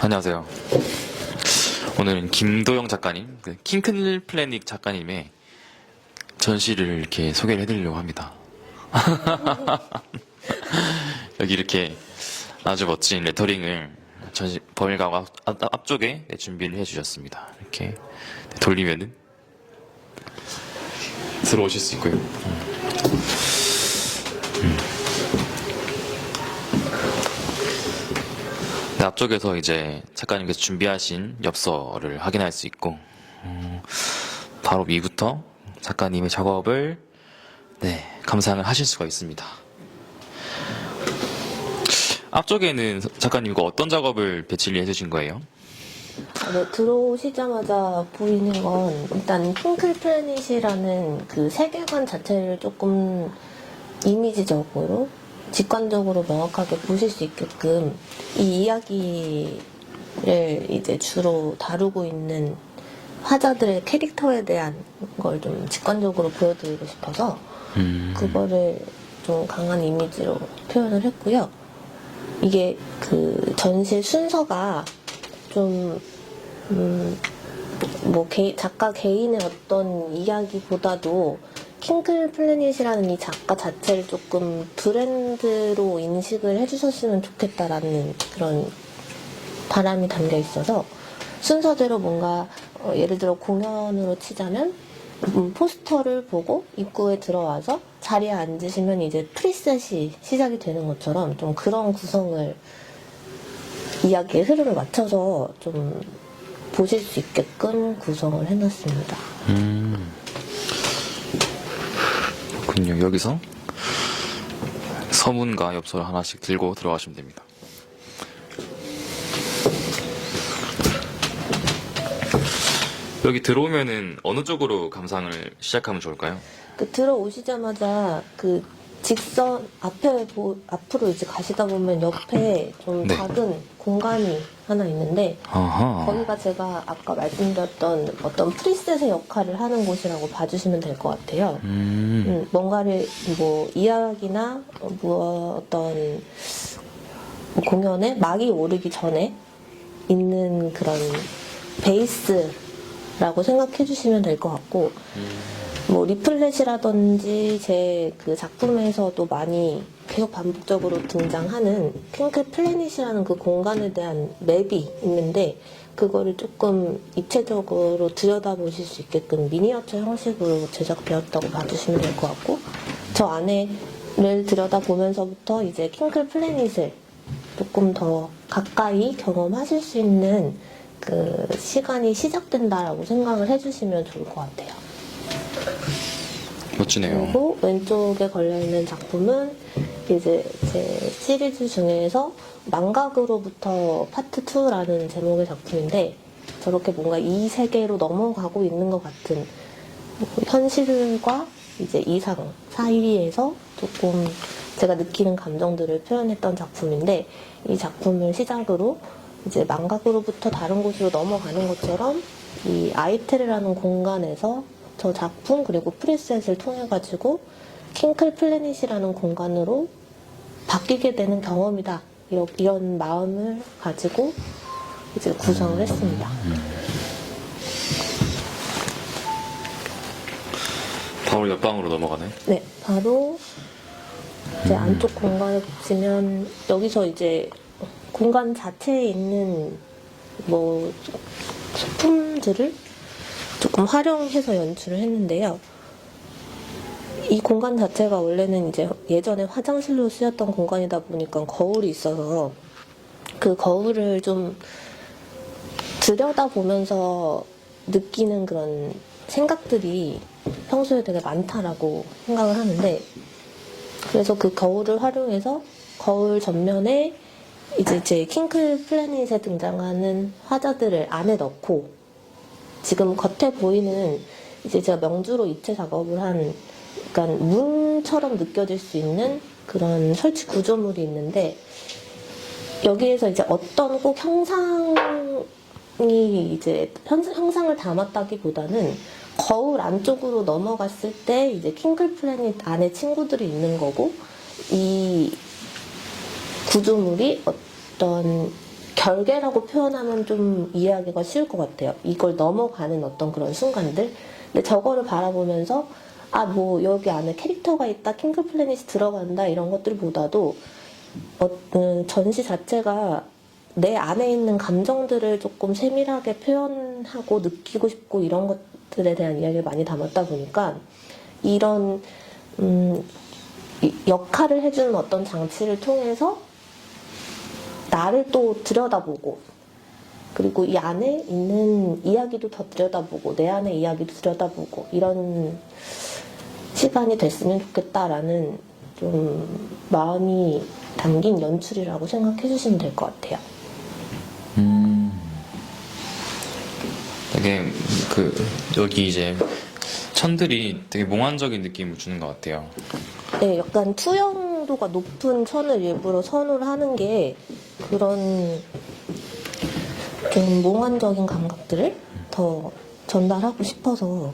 안녕하세요. 오늘은 김도영 작가님, 킹클 플래닛 작가님의 전시를 이렇게 소개를 해드리려고 합니다. 여기 이렇게 아주 멋진 레터링을 전시 범일가구 앞쪽에 준비를 해주셨습니다. 이렇게 돌리면은 들어오실 수 있고요. 앞쪽에서 이제 작가님께서 준비하신 엽서를 확인할 수 있고, 바로 위부터 작가님의 작업을 감상을 하실 수가 있습니다. 앞쪽에는 작가님 이거 어떤 작업을 배치를 해주신 거예요? 네, 들어오시자마자 보이는 건 일단 킹클 플래닛이라는 그 세계관 자체를 조금 이미지적으로 직관적으로 명확하게 보실 수 있게끔 이 이야기를 이제 주로 다루고 있는 화자들의 캐릭터에 대한 걸 좀 직관적으로 보여드리고 싶어서 그거를 좀 강한 이미지로 표현을 했고요. 이게 그 전시 순서가 좀 작가 개인의 어떤 이야기보다도 킹클 플래닛이라는 이 작가 자체를 조금 브랜드로 인식을 해주셨으면 좋겠다라는 그런 바람이 담겨 있어서 순서대로 뭔가 예를 들어 공연으로 치자면 포스터를 보고 입구에 들어와서 자리에 앉으시면 이제 프리셋이 시작이 되는 것처럼 좀 그런 구성을 이야기의 흐름을 맞춰서 좀 보실 수 있게끔 구성을 해놨습니다. 그렇군요. 여기서 서문과 엽서를 하나씩 들고 들어가시면 됩니다. 여기 들어오면은 어느 쪽으로 감상을 시작하면 좋을까요? 들어오시자마자 그 직선 앞으로 이제 가시다 보면 옆에 좀 작은 공간이 하나 있는데 거기가 제가 아까 말씀드렸던 어떤 프리셋의 역할을 하는 곳이라고 봐주시면 될 것 같아요. 뭔가를 뭐 이야기나 어떤 공연에 막이 오르기 전에 있는 그런 베이스라고 생각해 주시면 될 것 같고 뭐 리플렛이라든지 제 그 작품에서도 많이 계속 반복적으로 등장하는 킹클 플래닛이라는 그 공간에 대한 맵이 있는데 그거를 조금 입체적으로 들여다보실 수 있게끔 미니어처 형식으로 제작되었다고 봐주시면 될 것 같고 저 안에를 들여다보면서부터 이제 킹클 플래닛을 조금 더 가까이 경험하실 수 있는 그 시간이 시작된다라고 생각을 해주시면 좋을 것 같아요. 멋지네요. 그리고 왼쪽에 걸려있는 작품은 이제 제 시리즈 중에서 망각으로부터 파트 2라는 제목의 작품인데 저렇게 뭔가 이 세계로 넘어가고 있는 것 같은 현실과 이제 이상 사이에서 조금 제가 느끼는 감정들을 표현했던 작품인데 이 작품을 시작으로 이제 망각으로부터 다른 곳으로 넘어가는 것처럼 이 아이테르라는 공간에서 저 작품 그리고 프리셋을 통해 가지고 킹클 플래닛이라는 공간으로 바뀌게 되는 경험이다 이런 마음을 가지고 이제 구성을 했습니다. 바로 옆방으로 넘어가네. 네, 바로 이제 안쪽 공간에 보시면 여기서 이제 공간 자체에 있는 뭐 소품들을 조금 활용해서 연출을 했는데요. 이 공간 자체가 원래는 이제 예전에 화장실로 쓰였던 공간이다 보니까 거울이 있어서 그 거울을 좀 들여다보면서 느끼는 그런 생각들이 평소에 되게 많다라고 생각을 하는데 그래서 그 거울을 활용해서 거울 전면에 이제 제 킹클 플래닛에 등장하는 화자들을 안에 넣고 지금 겉에 보이는 이제 제가 명주로 입체 작업을 한 약간 문처럼 느껴질 수 있는 그런 설치 구조물이 있는데 여기에서 이제 어떤 꼭 형상이 이제 형상을 담았다기보다는 거울 안쪽으로 넘어갔을 때 이제 킹클 플래닛 안에 친구들이 있는 거고 이 구조물이 어떤 결계라고 표현하면 좀 이해하기가 쉬울 것 같아요. 이걸 넘어가는 어떤 그런 순간들. 근데 저거를 바라보면서 아, 뭐 여기 안에 캐릭터가 있다, 킹크 플래닛이 들어간다 이런 것들보다도 전시 자체가 내 안에 있는 감정들을 조금 세밀하게 표현하고 느끼고 싶고 이런 것들에 대한 이야기를 많이 담았다 보니까 이런 역할을 해주는 어떤 장치를 통해서 나를 또 들여다보고 그리고 이 안에 있는 이야기도 더 들여다보고 내 안의 이야기도 들여다보고 이런 시간이 됐으면 좋겠다라는 좀 마음이 담긴 연출이라고 생각해 주시면 될 것 같아요. 되게 여기 이제 천들이 되게 몽환적인 느낌을 주는 것 같아요. 네, 약간 투영도가 높은 천을 일부러 선호를 하는 게 그런 좀 몽환적인 감각들을 더 전달하고 싶어서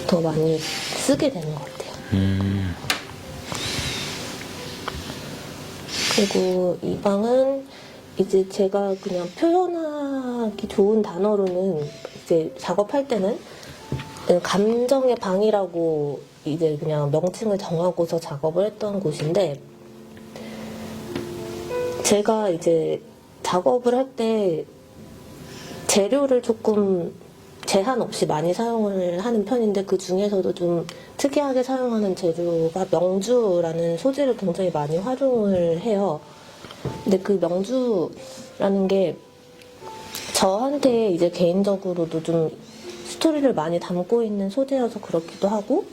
더 많이 쓰게 되는 것 같아요. 그리고 이 방은 이제 제가 그냥 표현하기 좋은 단어로는 이제 작업할 때는 감정의 방이라고 이제 그냥 명칭을 정하고서 작업을 했던 곳인데 제가 이제 작업을 할 때 재료를 조금 제한 없이 많이 사용을 하는 편인데 그 중에서도 좀 특이하게 사용하는 재료가 명주라는 소재를 굉장히 많이 활용을 해요. 근데 그 명주라는 게 저한테 이제 개인적으로도 좀 스토리를 많이 담고 있는 소재여서 그렇기도 하고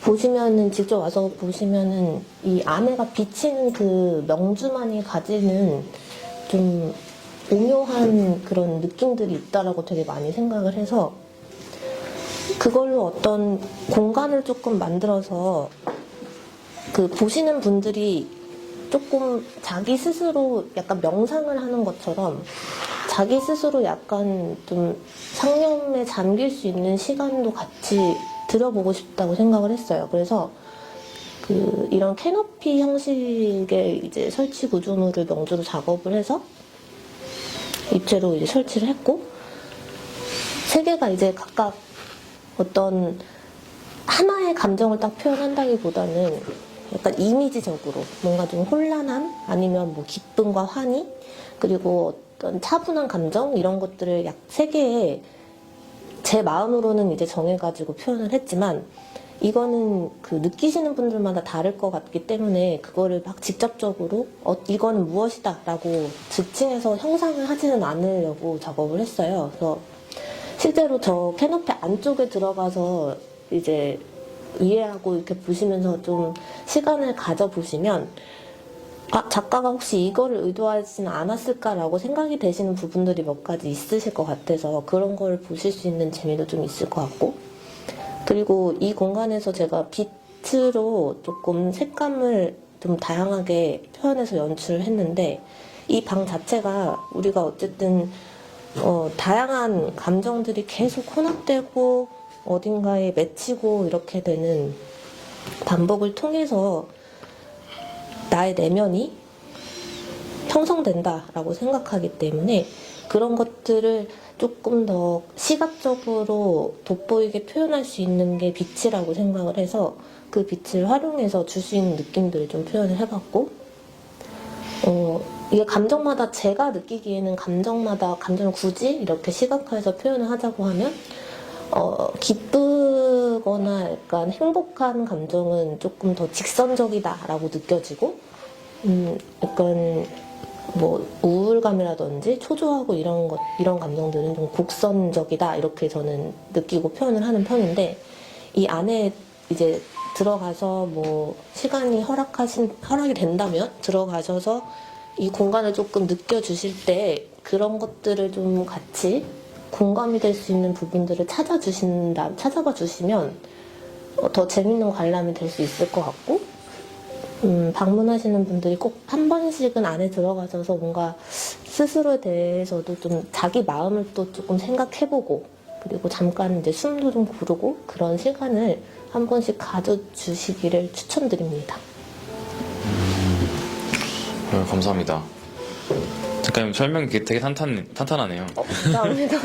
보시면은 직접 와서 보시면은 이 안에가 비치는 그 명주만이 가지는 좀 오묘한 그런 느낌들이 있다라고 되게 많이 생각을 해서 그걸로 어떤 공간을 조금 만들어서 그 보시는 분들이 조금 자기 스스로 약간 명상을 하는 것처럼 자기 스스로 약간 좀 상념에 잠길 수 있는 시간도 같이 들여보고 싶다고 생각을 했어요. 그래서 이런 캐노피 형식의 이제 설치 구조물을 명주로 작업을 해서 입체로 이제 설치를 했고 세 개가 이제 각각 어떤 하나의 감정을 딱 표현한다기보다는 약간 이미지적으로 뭔가 좀 혼란함 아니면 뭐 기쁨과 환희 그리고 어떤 차분한 감정 이런 것들을 약 세 개의 제 마음으로는 이제 정해가지고 표현을 했지만 이거는 그 느끼시는 분들마다 다를 것 같기 때문에 그거를 막 직접적으로 이거는 무엇이다 라고 지칭해서 형상을 하지는 않으려고 작업을 했어요. 그래서 실제로 저 캐노피 안쪽에 들어가서 이제 이해하고 이렇게 보시면서 좀 시간을 가져보시면 아, 작가가 혹시 이거를 의도하지는 않았을까라고 생각이 되시는 부분들이 몇 가지 있으실 것 같아서 그런 걸 보실 수 있는 재미도 좀 있을 것 같고 그리고 이 공간에서 제가 빛으로 조금 색감을 좀 다양하게 표현해서 연출을 했는데 이 방 자체가 우리가 어쨌든 다양한 감정들이 계속 혼합되고 어딘가에 맺히고 이렇게 되는 반복을 통해서 나의 내면이 형성된다라고 생각하기 때문에 그런 것들을 조금 더 시각적으로 돋보이게 표현할 수 있는 게 빛이라고 생각을 해서 그 빛을 활용해서 줄 수 있는 느낌들을 좀 표현을 해봤고 이게 감정마다 제가 느끼기에는 감정을 굳이 이렇게 시각화해서 표현을 하자고 하면 기쁘거나 약간 행복한 감정은 조금 더 직선적이다라고 느껴지고 약간 뭐 우울감이라든지 초조하고 이런 감정들은 좀 곡선적이다 이렇게 저는 느끼고 표현을 하는 편인데 이 안에 이제 들어가서 뭐 시간이 허락이 된다면 들어가셔서 이 공간을 조금 느껴주실 때 그런 것들을 좀 같이 공감이 될 수 있는 부분들을 찾아봐 주시면 더 재밌는 관람이 될 수 있을 것 같고 방문하시는 분들이 꼭 한 번씩은 안에 들어가셔서 뭔가 스스로에 대해서도 좀 자기 마음을 또 조금 생각해보고 그리고 잠깐 이제 숨도 좀 고르고 그런 시간을 한 번씩 가져주시기를 추천드립니다. 감사합니다. 잠깐 설명이 되게 탄탄하네요. 감사합니다.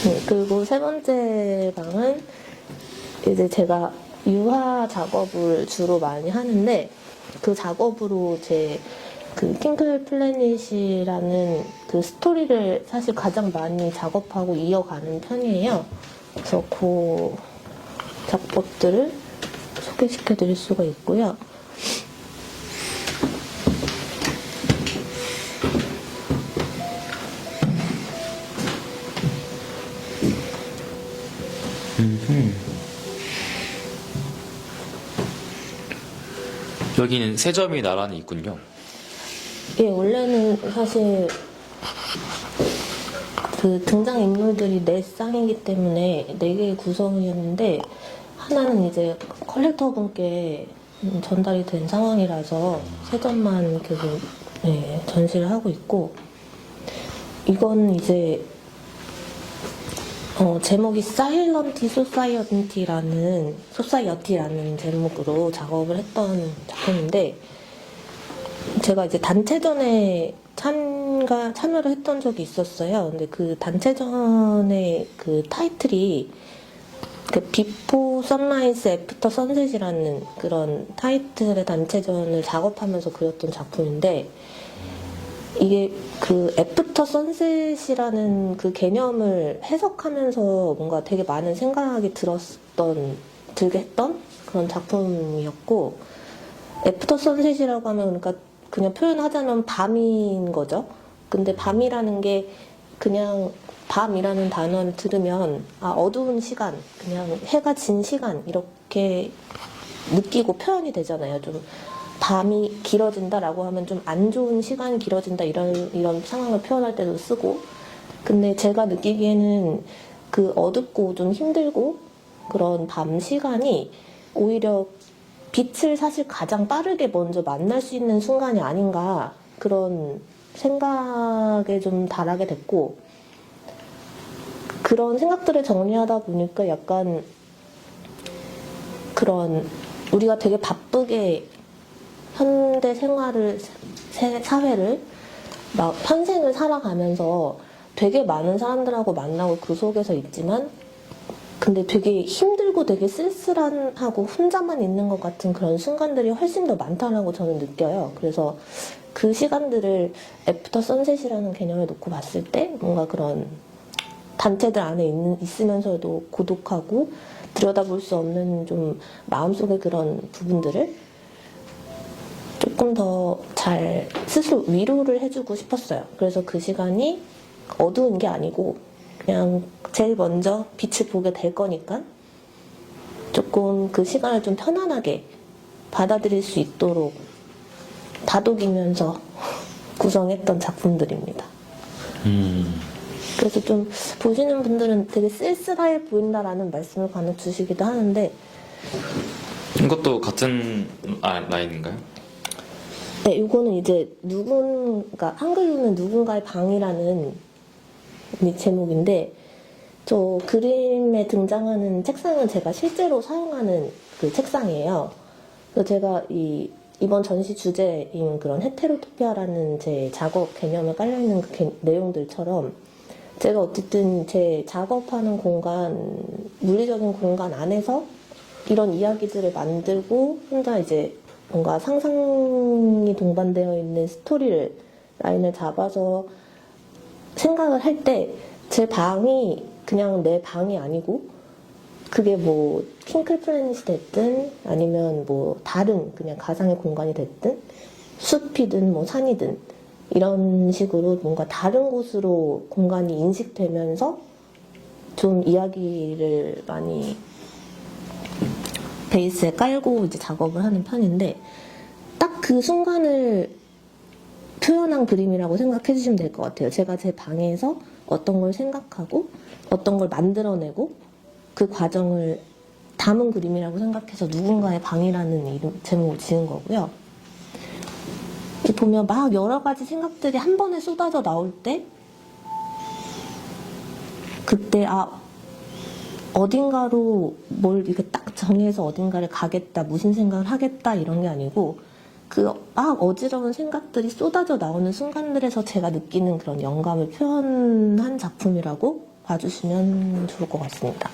네, 그리고 세 번째 방은 이제 제가 유화 작업을 주로 많이 하는데 그 작업으로 제 그 핑클 플래닛이라는 그 스토리를 사실 가장 많이 작업하고 이어가는 편이에요. 그래서 그 작법들을 소개시켜 드릴 수가 있고요. 여기는 세 점이 나란히 있군요. 예, 원래는 사실 그 등장인물들이 4쌍이기 때문에 4개의 구성이었는데 하나는 이제 컬렉터분께 전달이 된 상황이라서 3점만 계속 네, 전시를 하고 있고 이건 이제 제목이 사일런티 소사이어티라는 제목으로 작업을 했던 작품인데 제가 이제 단체전에 참여를 했던 적이 있었어요. 근데 그 단체전의 그 타이틀이 그 비포 선라이즈 애프터 선셋이라는 그런 타이틀의 단체전을 작업하면서 그렸던 작품인데 이게 그 애프터 선셋이라는 그 개념을 해석하면서 뭔가 되게 많은 생각이 들게 했던 그런 작품이었고 애프터 선셋이라고 하면 그러니까 그냥 표현하자면 밤인 거죠. 근데 밤이라는 게 그냥 밤이라는 단어를 들으면 어두운 시간, 그냥 해가 진 시간 이렇게 느끼고 표현이 되잖아요. 좀 밤이 길어진다라고 하면 좀 안 좋은 시간이 길어진다 이런 상황을 표현할 때도 쓰고 근데 제가 느끼기에는 그 어둡고 좀 힘들고 그런 밤 시간이 오히려 빛을 사실 가장 빠르게 먼저 만날 수 있는 순간이 아닌가 그런 생각에 좀 달하게 됐고 그런 생각들을 정리하다 보니까 약간 그런 우리가 되게 바쁘게 현대 사회를 막 현생을 살아가면서 되게 많은 사람들하고 만나고 그 속에서 있지만 근데 되게 힘들고 되게 쓸쓸하고 혼자만 있는 것 같은 그런 순간들이 훨씬 더 많다라고 저는 느껴요. 그래서 그 시간들을 애프터 선셋이라는 개념을 놓고 봤을 때 뭔가 그런 단체들 안에 있으면서도 고독하고 들여다볼 수 없는 좀 마음속의 그런 부분들을 조금 더 잘 스스로 위로를 해주고 싶었어요. 그래서 그 시간이 어두운 게 아니고 그냥 제일 먼저 빛을 보게 될 거니까 조금 그 시간을 좀 편안하게 받아들일 수 있도록 다독이면서 구성했던 작품들입니다. 그래서 좀 보시는 분들은 되게 쓸쓸해 보인다라는 말씀을 간혹 주시기도 하는데 이것도 같은 라인인가요? 네, 이거는 이제 한글로는 누군가의 방이라는 제목인데 저 그림에 등장하는 책상은 제가 실제로 사용하는 그 책상이에요. 그래서 제가 이번 전시 주제인 그런 헤테로토피아라는 제 작업 개념에 깔려있는 그 내용들처럼 제가 어쨌든 제 작업하는 공간, 물리적인 공간 안에서 이런 이야기들을 만들고 혼자 이제 뭔가 상상이 동반되어 있는 라인을 잡아서 생각을 할 때 제 방이 그냥 내 방이 아니고 그게 뭐 핑클 플래닛이 됐든 아니면 뭐 다른 그냥 가상의 공간이 됐든 숲이든 뭐 산이든 이런 식으로 뭔가 다른 곳으로 공간이 인식되면서 좀 이야기를 많이 베이스에 깔고 이제 작업을 하는 편인데 딱 그 순간을 표현한 그림이라고 생각해 주시면 될 것 같아요. 제가 제 방에서 어떤 걸 생각하고 어떤 걸 만들어내고 그 과정을 담은 그림이라고 생각해서 누군가의 방이라는 제목을 지은 거고요. 보면 막 여러 가지 생각들이 한 번에 쏟아져 나올 때 그때 어딘가로 뭘 이렇게 딱 정해서 어딘가를 가겠다 무슨 생각을 하겠다 이런 게 아니고 그 막 어지러운 생각들이 쏟아져 나오는 순간들에서 제가 느끼는 그런 영감을 표현한 작품이라고 봐주시면 좋을 것 같습니다.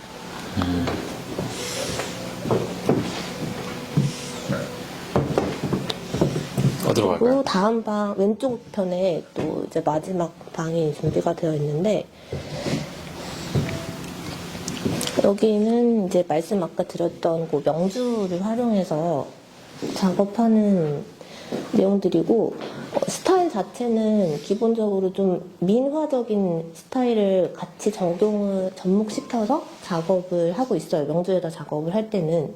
어디로 갈까요? 그리고 다음 방 왼쪽 편에 또 이제 마지막 방이 준비가 되어 있는데, 여기는 이제 말씀 아까 드렸던 그 명주를 활용해서 작업하는 내용들이고, 스타일 자체는 기본적으로 좀 민화적인 스타일을 같이 접목시켜서 작업을 하고 있어요. 명주에다 작업을 할 때는.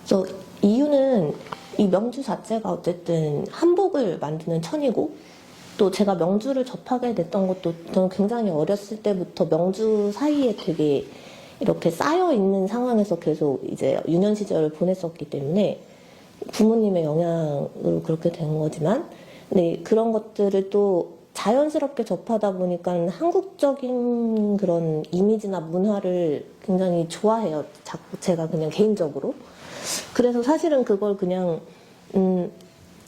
그래서 이유는 이 명주 자체가 어쨌든 한복을 만드는 천이고, 또 제가 명주를 접하게 됐던 것도 저는 굉장히 어렸을 때부터 명주 사이에 되게 이렇게 쌓여 있는 상황에서 계속 이제 유년 시절을 보냈었기 때문에 부모님의 영향으로 그렇게 된 거지만, 네, 그런 것들을 또 자연스럽게 접하다 보니까 한국적인 그런 이미지나 문화를 굉장히 좋아해요. 제가 그냥 개인적으로. 그래서 사실은 그걸 그냥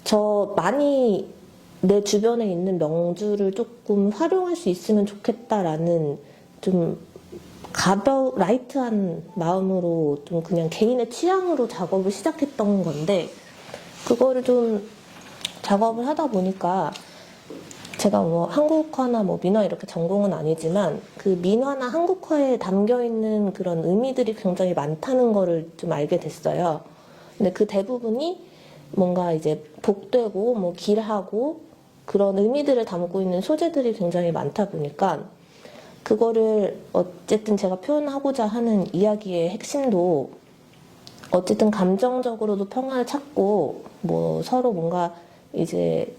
저 많이 내 주변에 있는 명주를 조금 활용할 수 있으면 좋겠다라는 좀 라이트한 마음으로 좀 그냥 개인의 취향으로 작업을 시작했던 건데, 그거를 좀 작업을 하다 보니까 제가 뭐 한국화나 뭐 민화 이렇게 전공은 아니지만 그 민화나 한국화에 담겨 있는 그런 의미들이 굉장히 많다는 거를 좀 알게 됐어요. 근데 그 대부분이 뭔가 이제 복되고 뭐 길하고 그런 의미들을 담고 있는 소재들이 굉장히 많다 보니까, 그거를 어쨌든 제가 표현하고자 하는 이야기의 핵심도 어쨌든 감정적으로도 평화를 찾고, 뭐 서로 뭔가 이제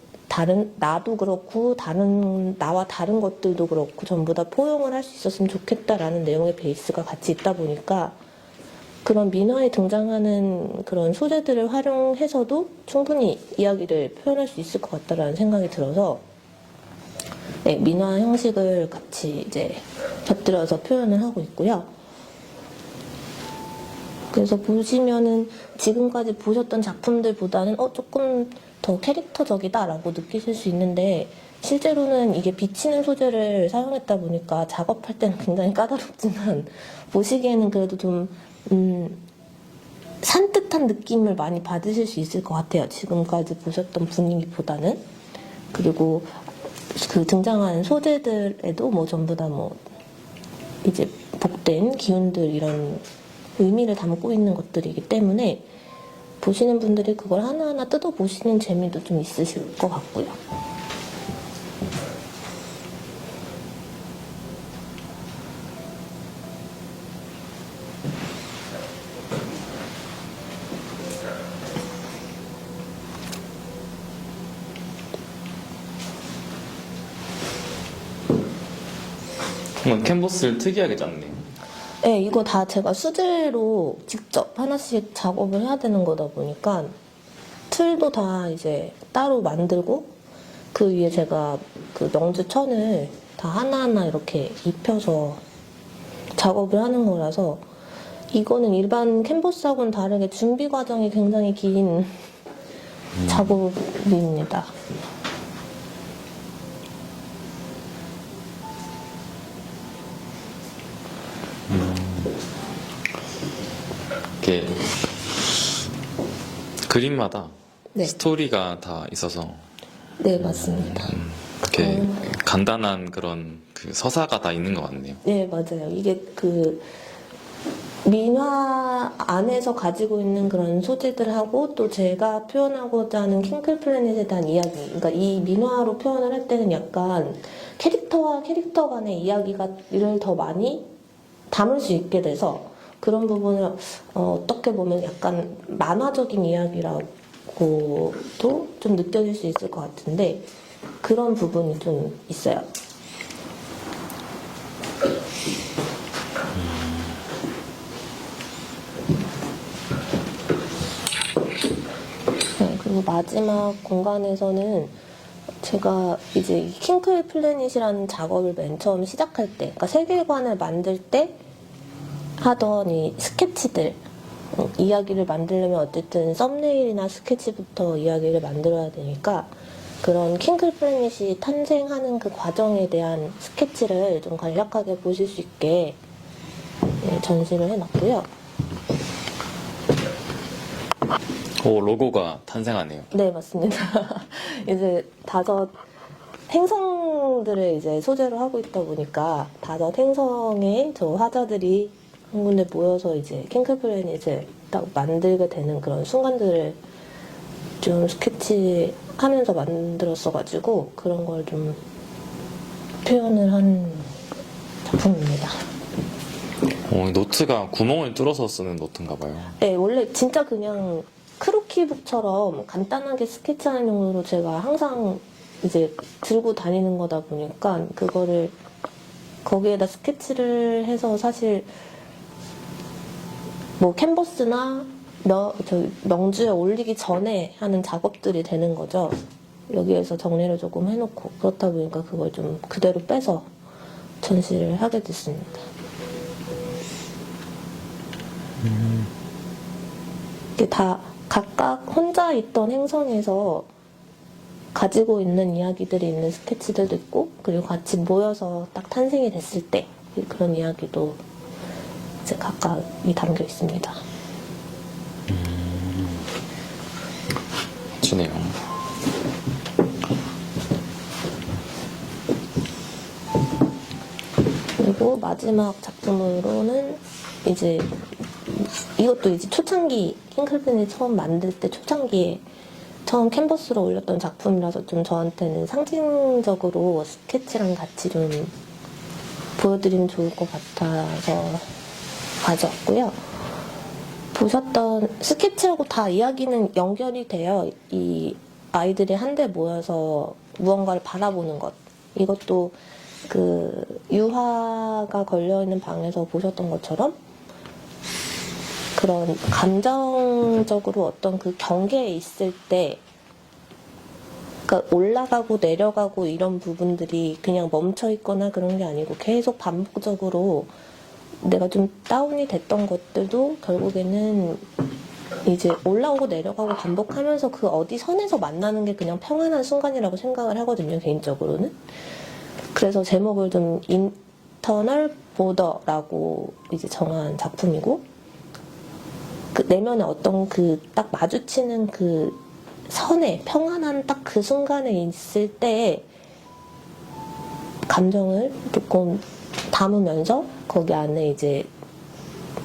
나도 그렇고 나와 다른 것들도 그렇고 전부 다 포용을 할 수 있었으면 좋겠다라는 내용의 베이스가 같이 있다 보니까, 그런 민화에 등장하는 그런 소재들을 활용해서도 충분히 이야기를 표현할 수 있을 것 같다라는 생각이 들어서, 네, 민화 형식을 같이 이제 곁들여서 표현을 하고 있고요. 그래서 보시면은 지금까지 보셨던 작품들보다는 조금 더 캐릭터적이다라고 느끼실 수 있는데, 실제로는 이게 비치는 소재를 사용했다 보니까 작업할 때는 굉장히 까다롭지만 보시기에는 그래도 좀 산뜻한 느낌을 많이 받으실 수 있을 것 같아요. 지금까지 보셨던 분위기보다는. 그리고 그 등장하는 소재들에도 뭐 전부 다 뭐 이제 복된 기운들, 이런 의미를 담고 있는 것들이기 때문에 보시는 분들이 그걸 하나하나 뜯어보시는 재미도 좀 있으실 것 같고요. 정말 캔버스를 특이하게 짰네요. 네, 이거 다 제가 수제로 직접 하나씩 작업을 해야 되는 거다 보니까 틀도 다 이제 따로 만들고, 그 위에 제가 그 명주 천을 다 하나하나 이렇게 입혀서 작업을 하는 거라서, 이거는 일반 캔버스하고는 다르게 준비 과정이 굉장히 긴 작업입니다. 이렇게 그림마다 네. 스토리가 다 있어서 네, 맞습니다. 이렇게 간단한 그런 그 서사가 다 있는 것 같네요. 네, 맞아요. 이게 그 민화 안에서 가지고 있는 그런 소재들하고, 또 제가 표현하고자 하는 킹클 플래닛에 대한 이야기, 그러니까 이 민화로 표현을 할 때는 약간 캐릭터와 캐릭터 간의 이야기를 더 많이 담을 수 있게 돼서, 그런 부분을 어떻게 보면 약간 만화적인 이야기라고도 좀 느껴질 수 있을 것 같은데, 그런 부분이 좀 있어요. 네, 그리고 마지막 공간에서는 제가 이제 이 킹클 플래닛이라는 작업을 맨 처음 시작할 때, 그러니까 세계관을 만들 때 하던 이 스케치들, 이야기를 만들려면 어쨌든 썸네일이나 스케치부터 이야기를 만들어야 되니까 그런 킹클 플래닛이 탄생하는 그 과정에 대한 스케치를 좀 간략하게 보실 수 있게 전시를 해놨고요. 오, 로고가 탄생하네요. 네, 맞습니다. 이제 다섯 행성들을 이제 소재로 하고 있다 보니까 다섯 행성의 저 화자들이 한 군데 모여서 이제 킹클 플래닛을 딱 만들게 되는 그런 순간들을 좀 스케치하면서 만들었어가지고 그런 걸 좀 표현을 한 작품입니다. 노트가 구멍을 뚫어서 쓰는 노트인가 봐요. 네, 원래 진짜 그냥 크로키북처럼 간단하게 스케치하는 용도로 제가 항상 이제 들고 다니는 거다 보니까 그거를 거기에다 스케치를 해서 사실 뭐 캔버스나 명주에 올리기 전에 하는 작업들이 되는 거죠. 여기에서 정리를 조금 해놓고 그렇다 보니까 그걸 좀 그대로 빼서 전시를 하게 됐습니다. 이게 다 각각 혼자 있던 행성에서 가지고 있는 이야기들이 있는 스케치들도 있고 그리고 같이 모여서 딱 탄생이 됐을 때 그런 이야기도 이제 각각이 담겨 있습니다. 멋지네요. 그리고 마지막 작품으로는 이제 이것도 이제 초창기 킹클팬이 처음 만들 때 초창기에 처음 캔버스로 올렸던 작품이라서 좀 저한테는 상징적으로 스케치랑 같이 좀 보여드리면 좋을 것 같아서 가져왔고요. 보셨던 스케치하고 다 이야기는 연결이 돼요. 이 아이들이 한데 모여서 무언가를 바라보는 것. 이것도 그 유화가 걸려있는 방에서 보셨던 것처럼 그런 감정적으로 어떤 그 경계에 있을 때 그러니까 올라가고 내려가고 이런 부분들이 그냥 멈춰 있거나 그런 게 아니고 계속 반복적으로 내가 좀 다운이 됐던 것들도 결국에는 이제 올라오고 내려가고 반복하면서 그 어디 선에서 만나는 게 그냥 평안한 순간이라고 생각을 하거든요, 개인적으로는. 그래서 제목을 좀 인터널 보더라고 이제 정한 작품이고 그 내면에 어떤 그 딱 마주치는 그 선에 평안한 딱 그 순간에 있을 때 감정을 조금 담으면서 거기 안에 이제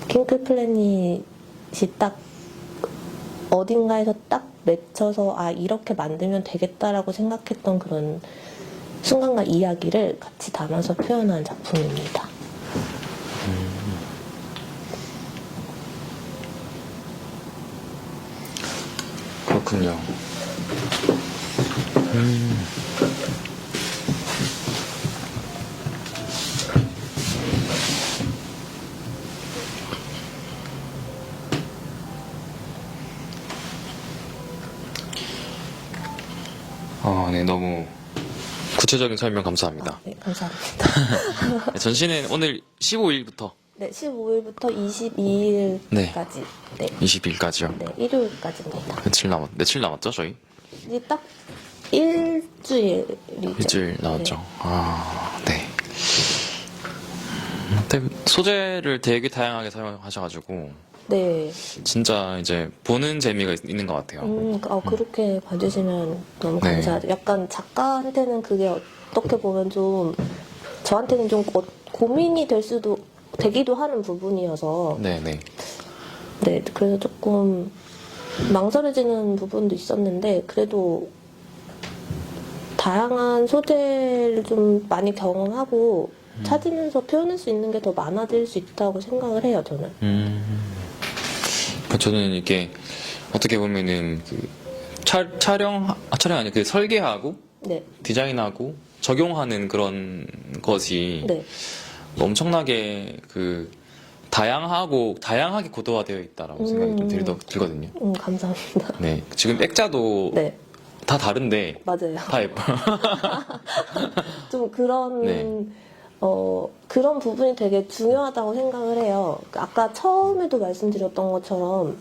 킹클 플래닛이 딱 어딘가에서 딱 맺혀서 아 이렇게 만들면 되겠다라고 생각했던 그런 순간과 이야기를 같이 담아서 표현한 작품입니다. 그렇군요. 네, 너무 구체적인 설명 감사합니다. 네, 감사합니다. 네, 전시는 오늘 15일부터 네, 15일부터 22일까지. 네. 20일까지요. 네, 일요일까지입니다. 며칠 남았죠, 저희? 이제 딱 일주일이죠. 일주일 남았죠. 네. 소재를 되게 다양하게 사용하셔가지고 네. 진짜 이제 보는 재미가 있는 것 같아요. 그렇게 봐주시면 너무 네. 감사하죠. 약간 작가한테는 그게 어떻게 보면 좀 저한테는 좀 고민이 되기도 하는 부분이어서 네네. 네, 그래서 조금 망설여지는 부분도 있었는데 그래도 다양한 소재를 좀 많이 경험하고 찾으면서 표현할 수 있는 게 더 많아질 수 있다고 생각을 해요, 저는. 저는 이게 어떻게 보면은 그 촬영 아니 그 설계하고 네. 디자인하고 적용하는 그런 것이 네. 엄청나게 그 다양하게 고도화되어 있다라고 생각이 좀 들거든요. 감사합니다. 네, 지금 액자도 네, 다 다른데 맞아요. 다 예뻐요. 좀 그런, 네. 그런 부분이 되게 중요하다고 생각을 해요. 아까 처음에도 말씀드렸던 것처럼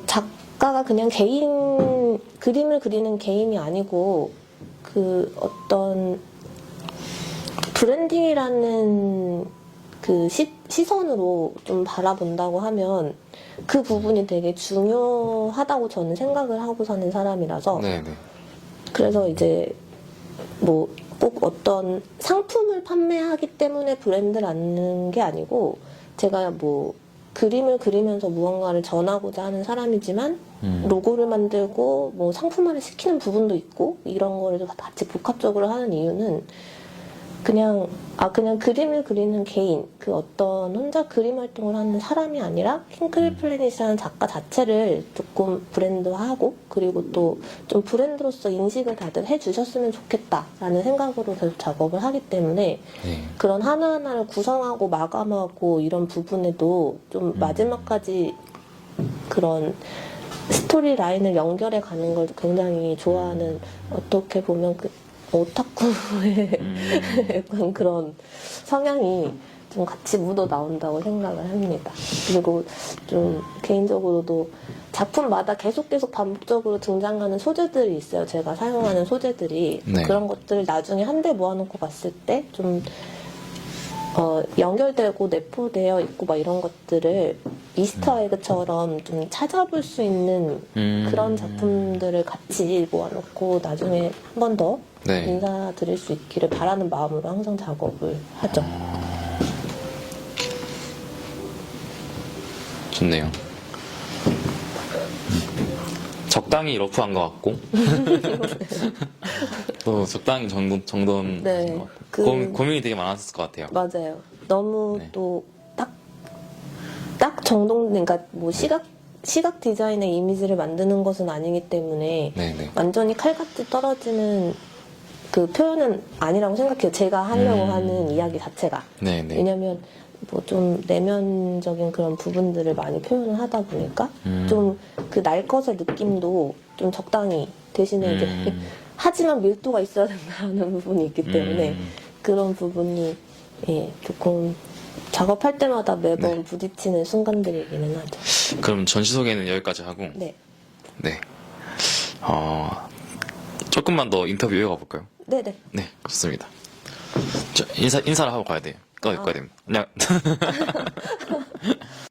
작가가 그냥 개인 그림을 그리는 개인이 아니고 그 어떤 브랜딩이라는 그 시선으로 좀 바라본다고 하면 그 부분이 되게 중요하다고 저는 생각을 하고 사는 사람이라서 네네. 그래서 이제 뭐 꼭 어떤 상품을 판매하기 때문에 브랜드라는 게 아니고 제가 뭐 그림을 그리면서 무언가를 전하고자 하는 사람이지만 로고를 만들고 뭐 상품화를 시키는 부분도 있고 이런 거를 같이 복합적으로 하는 이유는 그냥 그림을 그리는 개인 그 어떤 혼자 그림 활동을 하는 사람이 아니라 킹크릴 플래닛이라는 작가 자체를 조금 브랜드화하고 그리고 또 좀 브랜드로서 인식을 다들 해주셨으면 좋겠다라는 생각으로 계속 작업을 하기 때문에 네. 그런 하나하나를 구성하고 마감하고 이런 부분에도 좀 마지막까지 그런 스토리 라인을 연결해 가는 걸 굉장히 좋아하는 어떻게 보면 그 오타쿠의 약간 그런 성향이 좀 같이 묻어 나온다고 생각을 합니다. 그리고 좀 개인적으로도 작품마다 계속 반복적으로 등장하는 소재들이 있어요. 제가 사용하는 소재들이 네. 그런 것들을 나중에 한데 모아놓고 봤을 때 좀 연결되고 내포되어 있고 막 이런 것들을 이스터 에그처럼 좀 찾아볼 수 있는 그런 작품들을 같이 모아놓고 나중에 한 번 더 네. 인사드릴 수 있기를 바라는 마음으로 항상 작업을 하죠. 좋네요. 적당히 러프한 것 같고 또 적당히 정돈 네. 것 같고 고민이 되게 많았을 것 같아요. 맞아요. 너무 네. 또 딱 정동, 그러니까 뭐 시각 디자인의 이미지를 만드는 것은 아니기 때문에 네네. 완전히 칼같이 떨어지는 그 표현은 아니라고 생각해요. 제가 하려고 하는 이야기 자체가. 네네. 왜냐면 뭐 좀 내면적인 그런 부분들을 많이 표현을 하다 보니까 좀 그 날 것의 느낌도 좀 적당히 대신에 이제 하지만 밀도가 있어야 된다는 부분이 있기 때문에 그런 부분이 예, 조금 작업할 때마다 매번 네. 부딪히는 순간들이기는 하죠. 그럼 전시 소개는 여기까지 하고 네. 네. 조금만 더 인터뷰 이어가 볼까요? 네네. 네, 좋습니다. 인사를 하고 가야 돼요. 꺼야 됩니다. 안녕.